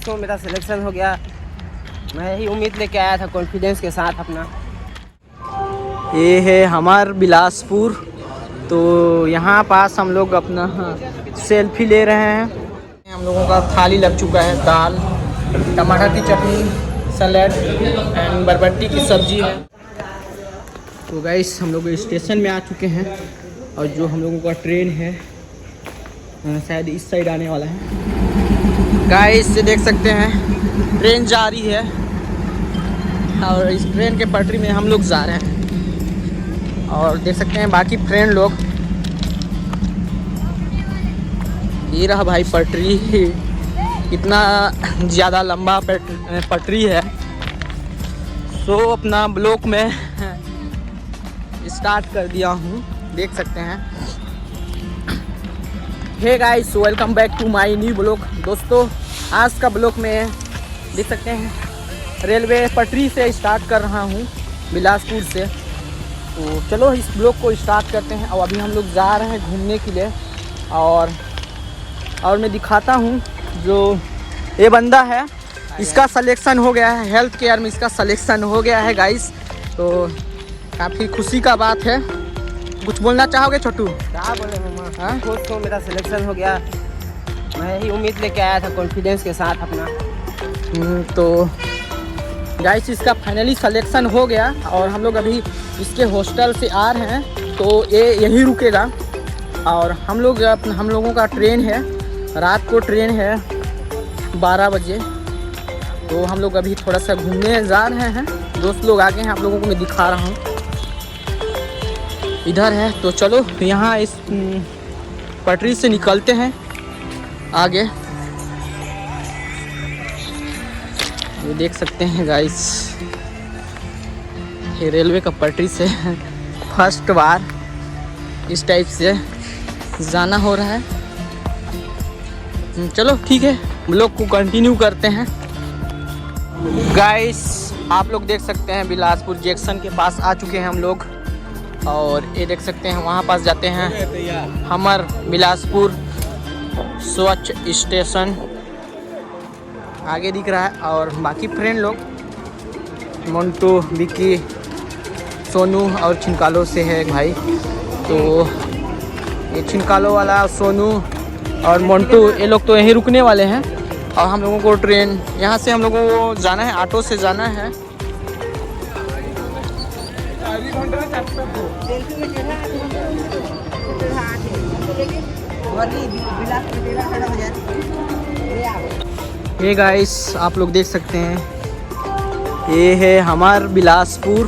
दोस्तों मेरा सिलेक्शन हो गया। मैं यही उम्मीद लेके आया था कॉन्फिडेंस के साथ अपना। ये है हमार बिलासपुर। तो यहाँ पास हम लोग अपना सेल्फी ले रहे हैं। हम लोगों का थाली लग चुका है, दाल, टमाटर की चटनी, सलाद एंड बरबट्टी की सब्जी है। तो गाइस हम लोग स्टेशन में आ चुके हैं और जो हम लोगों का ट्रेन है शायद इस साइड आने वाला है। गाइस से देख सकते हैं ट्रेन जा रही है और इस ट्रेन के पटरी में हम लोग जा रहे हैं और देख सकते हैं बाकी फ्रेंड लोग। ये रहा भाई पटरी, कितना ज़्यादा लंबा पटरी है। सो अपना ब्लॉक में स्टार्ट कर दिया हूँ, देख सकते हैं। Hey guys welcome back to my new blog. दोस्तों आज का ब्लॉग में देख सकते हैं रेलवे पटरी से स्टार्ट कर रहा हूँ, बिलासपुर से। तो चलो इस ब्लॉग को स्टार्ट करते हैं। और अभी हम लोग जा रहे हैं घूमने के लिए और मैं दिखाता हूँ जो ये बंदा है, इसका सिलेक्शन हो गया है, हेल्थ केयर में इसका सिलेक्शन हो गया है गाइस। तो काफ़ी खुशी का बात है। कुछ बोलना चाहोगे छोटू? क्या बोले मामा, दोस्तों मेरा सिलेक्शन हो गया। मैं यही उम्मीद लेके आया था कॉन्फिडेंस के साथ अपना। तो गाइस इसका फाइनली सिलेक्शन हो गया और हम लोग अभी इसके हॉस्टल से आ रहे हैं। तो ये यहीं रुकेगा और हम लोगों का ट्रेन है, रात को ट्रेन है 12 बजे। तो हम लोग अभी थोड़ा सा घूमने जा रहे हैं। दोस्त लोग आगे हैं, आप लोगों को मैं दिखा रहा हूँ, इधर है। तो चलो यहाँ इस पटरी से निकलते हैं आगे। ये देख सकते हैं गाइस, ये रेलवे का पटरी से फर्स्ट बार इस टाइप से जाना हो रहा है। चलो ठीक है, ब्लॉग को कंटिन्यू करते हैं। गाइस आप लोग देख सकते हैं बिलासपुर जंक्शन के पास आ चुके हैं हम लोग और ये देख सकते हैं वहाँ पास जाते हैं हमर बिलासपुर स्वच्छ स्टेशन आगे दिख रहा है। और बाकी फ्रेंड लोग मोन्टू, विकी, सोनू और छिनकालो से है भाई। तो ये छिनकालो वाला सोनू और मोन्टू ये लोग तो यहीं रुकने वाले हैं और हम लोगों को ट्रेन यहाँ से हम लोगों को जाना है, ऑटो से जाना है। ये गाइस आप लोग देख सकते हैं ये है हमार बिलासपुर।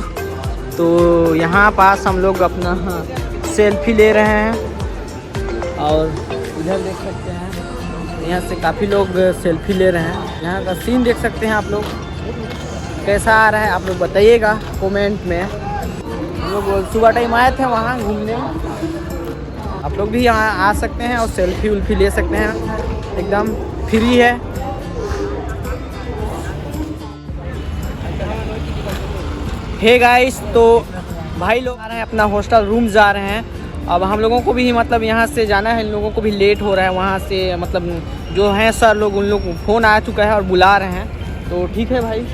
तो यहाँ पास हम लोग अपना सेल्फी ले रहे हैं और इधर देख सकते हैं यहाँ से काफ़ी लोग सेल्फी ले रहे हैं। यहाँ का सीन देख सकते हैं आप लोग, कैसा आ रहा है आप लोग बताइएगा कमेंट में। हम लोग सुबह टाइम आए थे वहाँ घूमने, आप लोग भी यहाँ आ सकते हैं और सेल्फी उल्फी ले सकते हैं, एकदम फ्री है। हे गाइस तो भाई लोग आ रहे हैं, अपना हॉस्टल रूम जा रहे हैं। अब हम लोगों को भी मतलब यहाँ से जाना है, इन लोगों को भी लेट हो रहा है वहाँ से, मतलब जो हैं सर लोग उन लोग फ़ोन आ चुका है और बुला रहे हैं। तो ठीक है भाई,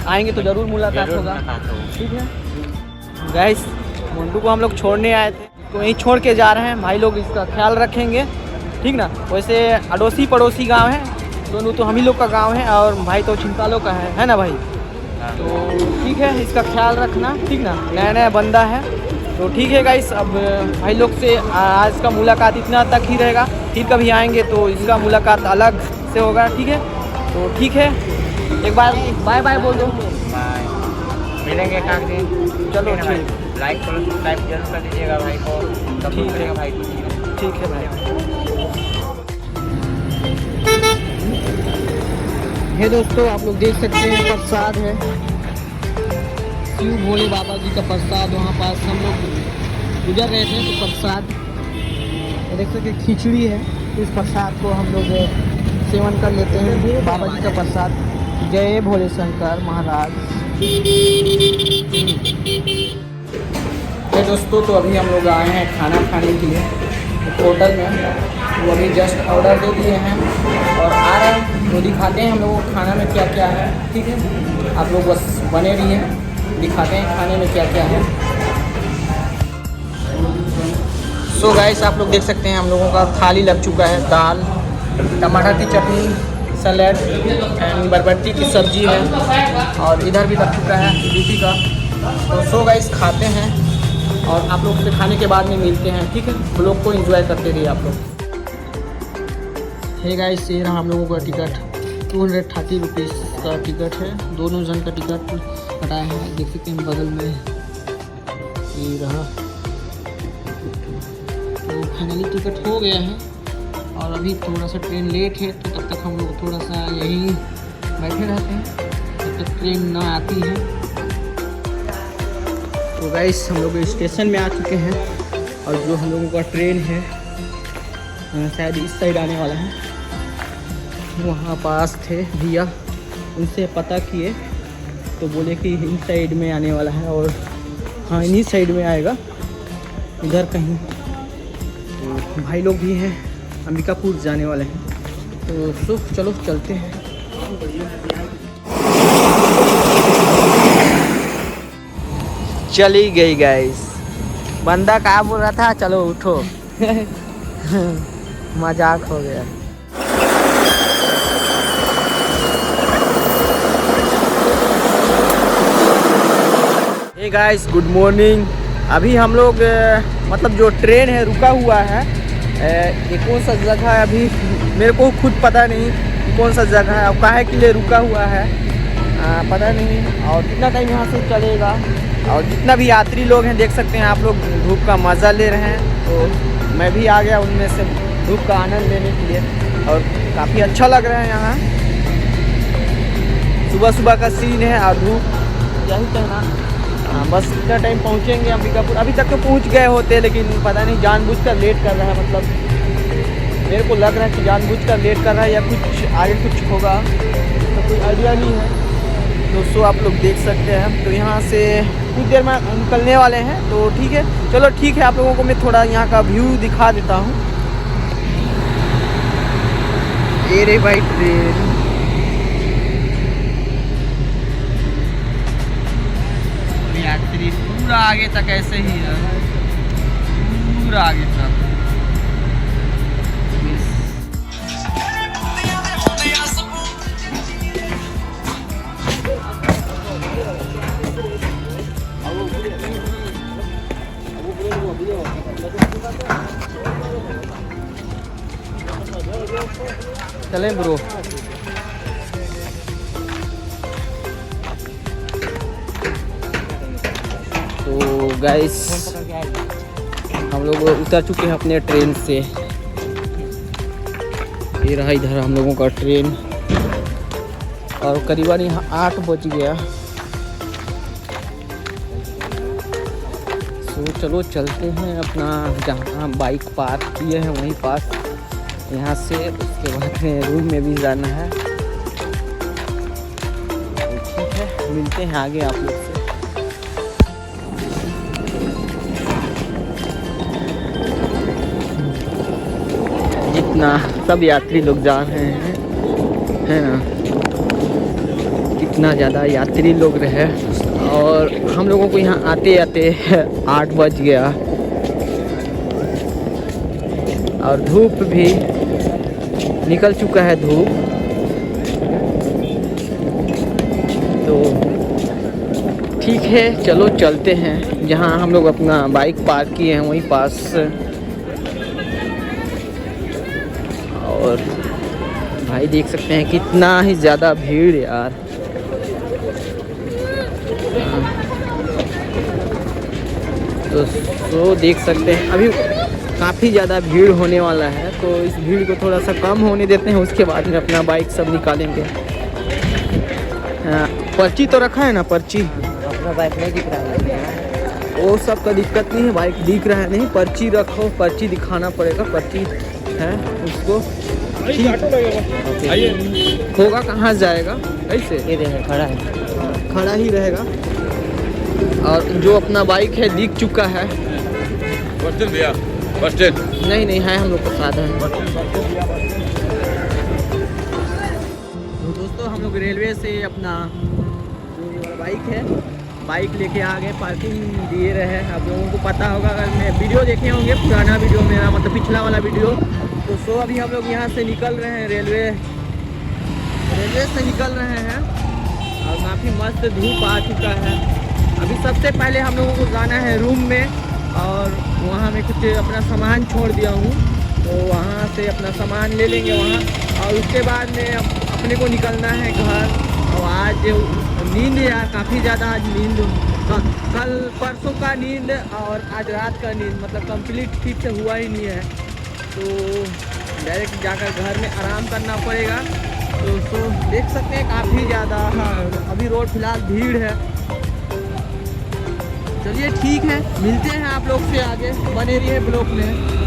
आएंगे तो ज़रूर मुलाकात होगा, ठीक है। गाइस मोन्टू को हम लोग छोड़ने आए थे, तो वहीं छोड़ के जा रहे हैं। भाई लोग इसका ख्याल रखेंगे, ठीक ना। वैसे अड़ोसी पड़ोसी गांव है दोनों, तो हम ही लोग का गांव है और भाई तो छिनकालो का है ना भाई। तो ठीक है, इसका ख्याल रखना, ठीक ना। नया नया बंदा है तो ठीक है गाइस। अब भाई लोग से आज का मुलाकात इतना तक ही रहेगा, फिर कभी आएंगे तो इसका मुलाकात अलग से होगा, ठीक है। तो ठीक है, एक बार बाय बाय बोल दो। बाय, मिलेंगे काक दिन। चलो ठीक, लाइक करो, सब्सक्राइब जरूर कर दीजिएगा भाई को, ठीक है भाई को। ठीक है भाई। हे दोस्तों आप लोग देख सकते हैं प्रसाद है, शिव भोले बाबा जी का प्रसाद। वहाँ पास हम लोग गुजर रहे थे तो प्रसाद देख सकते, खिचड़ी है। इस प्रसाद को हम लोग सेवन कर लेते हैं, बाबा जी का प्रसाद। जय भोले शंकर महाराज। दोस्तों तो अभी हम लोग आए हैं खाना खाने के लिए होटल में, वो अभी जस्ट ऑर्डर दे दिए हैं और आ रहे तो दिखाते हैं हम लोगों को खाना में क्या क्या है, ठीक है। आप लोग बस बने रहिए, दिखाते हैं खाने में क्या क्या है। सो गाइस आप लोग देख सकते हैं हम लोगों का थाली लग चुका है। दाल, टमाटर की चटनी, सलाद एंड बरबट्टी की सब्जी है, और इधर भी लग चुका है रोटी का। तो सो गाइस खाते हैं और आप लोग से खाने के बाद में मिलते हैं, ठीक है। ब्लॉग को एंजॉय करते रहिए आप लोग। हे गाइस ये रहा हम लोगों का टिकट, 230 रुपीज़ का टिकट है। दोनों जन का टिकट कटाया है, देख सकते हैं बगल में ये रहा। तो फाइनली टिकट हो गया है और अभी थोड़ा सा ट्रेन लेट है, तो तब तक हम लोग थोड़ा सा यहीं बैठे रहते हैं जब तक ट्रेन ना आती है। तो गाइस हम लोग स्टेशन में आ चुके हैं और जो हम लोगों का ट्रेन है शायद इस साइड आने वाला है। वहाँ पास थे भैया, उनसे पता किए तो बोले कि इन साइड में आने वाला है, और हाँ इन्हीं साइड में आएगा, इधर कहीं। तो भाई लोग भी हैं, अंबिकापुर जाने वाले हैं। तो चलो चलते हैं। चली गई गाइस, बंदा कहाँ बोल रहा था चलो उठो मजाक हो गया। Hey guys good morning. अभी हम लोग मतलब जो ट्रेन है रुका हुआ है, ये कौन सा जगह है अभी मेरे को खुद पता नहीं कि कौन सा जगह है, अब काहे के लिए रुका हुआ है पता नहीं। और कितना टाइम यहाँ से चलेगा, और जितना भी यात्री लोग हैं देख सकते हैं आप लोग धूप का मज़ा ले रहे हैं। तो मैं भी आ गया उनमें से धूप का आनंद लेने के लिए, और काफ़ी अच्छा लग रहा है यहाँ। सुबह सुबह का सीन है और धूप यही कहना। हाँ बस इतना टाइम पहुँचेंगे अंबिकापुर। अभी तक तो पहुँच गए होते, लेकिन पता नहीं जानबूझकर लेट कर रहा है, मतलब मेरे को लग रहा है कि जानबूझकर लेट कर रहा है या कुछ आगे कुछ होगा, तो कोई आइडिया नहीं है। दोस्तों आप लोग देख सकते हैं, तो यहाँ से कुछ देर में निकलने वाले हैं, तो ठीक है चलो ठीक है। आप लोगों को मैं थोड़ा यहाँ का व्यू दिखा देता हूँ। ये रे भाई ट्रेन, यात्री पूरा आगे तक ऐसे ही है, पूरा आगे तक। चलें ब्रो। तो गाइस हम लोग उतर चुके हैं अपने ट्रेन से। ये रहा इधर हम लोगों का ट्रेन, और करीबन यहाँ 8 बज गया। तो चलो चलते हैं अपना जहाँ बाइक पार्क किए हैं वहीं पास, यहाँ से उसके बाद में रूम में भी जाना है। ठीक है मिलते हैं आगे आप लोग से। जितना सब यात्री लोग जा रहे हैं है ना, कितना ज़्यादा यात्री लोग रहे, और हम लोगों को यहाँ आते आते 8 बज गया, और धूप भी निकल चुका है धूप। तो ठीक है चलो चलते हैं जहाँ हम लोग अपना बाइक पार्क किए हैं वहीं पास। और भाई देख सकते हैं कितना ही ज़्यादा भीड़ यार। तो देख सकते हैं अभी काफ़ी ज़्यादा भीड़ होने वाला है, तो इस भीड़ को थोड़ा सा कम होने देते हैं, उसके बाद में अपना बाइक सब निकालेंगे। पर्ची तो रखा है ना, पर्ची अपना बाइक नहीं दिख रहा है, वो सब का दिक्कत नहीं है, बाइक दिख रहा है नहीं, पर्ची रखो, पर्ची दिखाना पड़ेगा, पर्ची है उसको। होगा कहाँ जाएगा ऐसे, खड़ा है, खड़ा ही रहेगा। और जो अपना बाइक है दिख चुका है। नहीं है हम लोग को साधन। हम लोग रेलवे से अपना जो ये वाला बाइक है, बाइक लेके आ गए, पार्किंग दिए रहे। आप लोगों को पता होगा, अगर मैं वीडियो देखे होंगे, पुराना वीडियो मेरा मतलब पिछला वाला वीडियो, तो सो अभी हम लोग यहाँ से निकल रहे हैं, रेलवे से निकल रहे हैं और काफ़ी मस्त धूप आ चुका है। अभी सबसे पहले हम लोगों को जाना है रूम में और वहाँ मैं कुछ अपना सामान छोड़ दिया हूँ, तो वहाँ से अपना सामान ले लेंगे वहाँ, और उसके बाद में अपने को निकलना है घर। और आज नींद यार काफ़ी ज़्यादा, आज नींद कल परसों का नींद और आज रात का नींद मतलब कंप्लीट ठीक से हुआ ही नहीं है, तो डायरेक्ट जाकर घर में आराम करना पड़ेगा। तो देख सकते हैं काफ़ी ज़्यादा, हाँ अभी रोड फिलहाल भीड़ है। चलिए ठीक है, मिलते हैं आप लोग से आगे, बने रहिए ब्लॉग में।